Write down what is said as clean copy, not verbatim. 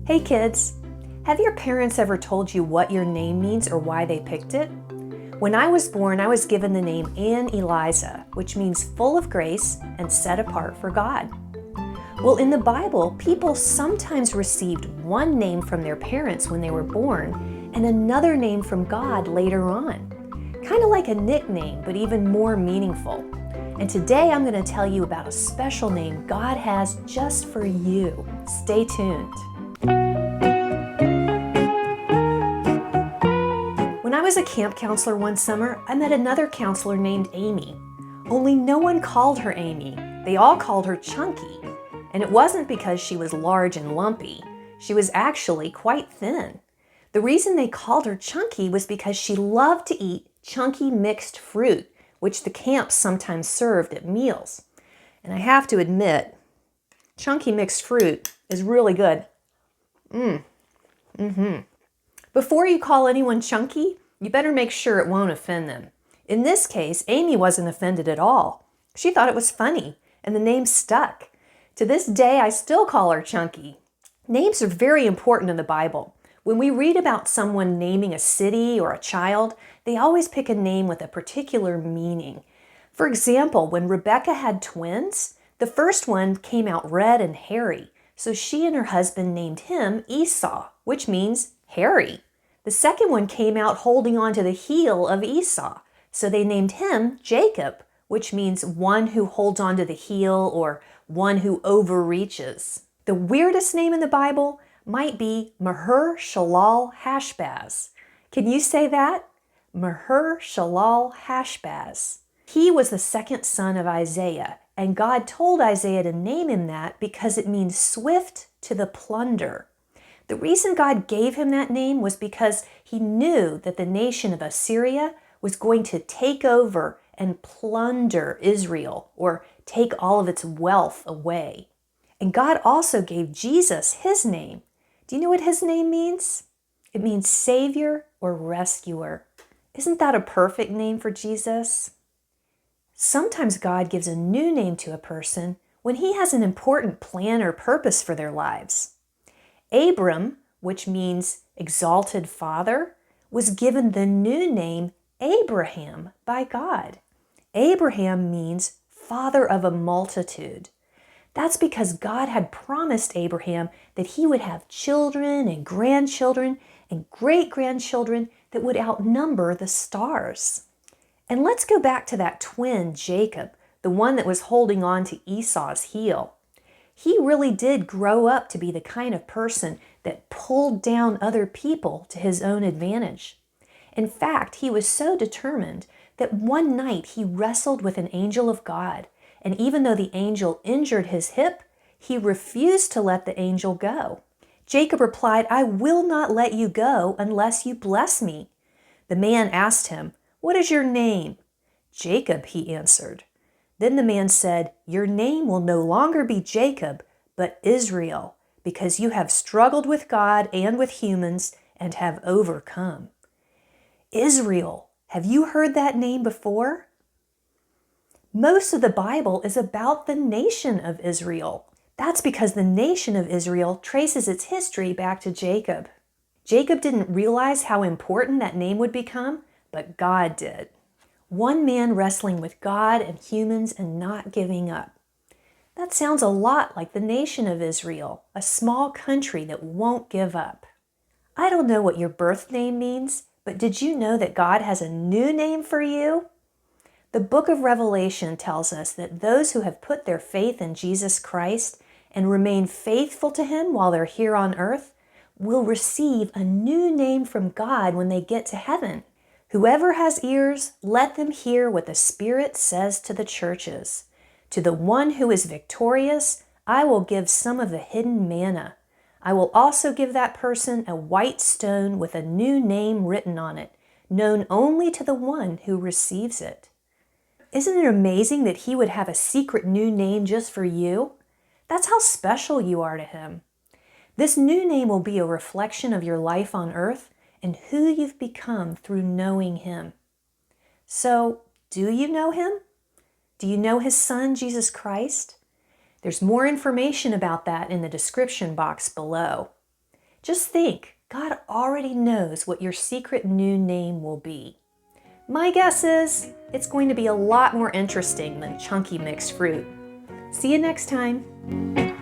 Hey kids, have your parents ever told you what your name means or why they picked it? When I was born, I was given the name Ann Eliza, which means full of grace and set apart for God. Well, in the Bible, people sometimes received one name from their parents when they were born and another name from God later on. Kind of like a nickname, but even more meaningful. And today I'm going to tell you about a special name God has just for you. Stay tuned. When I was a camp counselor one summer, I met another counselor named Amy. Only no one called her Amy. They all called her Chunky. And it wasn't because she was large and lumpy. She was actually quite thin. The reason they called her Chunky was because she loved to eat chunky mixed fruit, which the camps sometimes served at meals. And I have to admit, chunky mixed fruit is really good. Before you call anyone chunky, you better make sure it won't offend them. In this case, Amy wasn't offended at all. She thought it was funny, and the name stuck. To this day, I still call her Chunky. Names are very important in the Bible. When we read about someone naming a city or a child, they always pick a name with a particular meaning. For example, when Rebecca had twins, the first one came out red and hairy, so she and her husband named him Esau, which means hairy. The second one came out holding on to the heel of Esau, so they named him Jacob, which means one who holds on to the heel or one who overreaches. The weirdest name in the Bible might be Maher-shalal-hash-baz. Can you say that? Maher-shalal-hash-baz. He was the second son of Isaiah, and God told Isaiah to name him that because it means swift to the plunder. The reason God gave him that name was because he knew that the nation of Assyria was going to take over and plunder Israel, or take all of its wealth away. And God also gave Jesus his name. Do you know what his name means? It means Savior or Rescuer. Isn't that a perfect name for Jesus? Sometimes God gives a new name to a person when he has an important plan or purpose for their lives. Abram, which means exalted father, was given the new name Abraham by God. Abraham means father of a multitude. That's because God had promised Abraham that he would have children and grandchildren and great-grandchildren that would outnumber the stars. And let's go back to that twin, Jacob, the one that was holding on to Esau's heel. He really did grow up to be the kind of person that pulled down other people to his own advantage. In fact, he was so determined that one night he wrestled with an angel of God, and even though the angel injured his hip, he refused to let the angel go. Jacob replied, "I will not let you go unless you bless me." The man asked him, "What is your name?" "Jacob," he answered. Then the man said, "Your name will no longer be Jacob, but Israel, because you have struggled with God and with humans and have overcome." Israel, have you heard that name before? Most of the Bible is about the nation of Israel. That's because the nation of Israel traces its history back to Jacob. Jacob didn't realize how important that name would become, but God did. One man wrestling with God and humans and not giving up. That sounds a lot like the nation of Israel, a small country that won't give up. I don't know what your birth name means, but did you know that God has a new name for you? The book of Revelation tells us that those who have put their faith in Jesus Christ and remain faithful to him while they're here on earth will receive a new name from God when they get to heaven. Whoever has ears, let them hear what the Spirit says to the churches. To the one who is victorious, I will give some of the hidden manna. I will also give that person a white stone with a new name written on it, known only to the one who receives it. Isn't it amazing that he would have a secret new name just for you? That's how special you are to him. This new name will be a reflection of your life on earth and who you've become through knowing him. So, do you know him? Do you know his son, Jesus Christ? There's more information about that in the description box below. Just think, God already knows what your secret new name will be. My guess is it's going to be a lot more interesting than chunky mixed fruit. See you next time.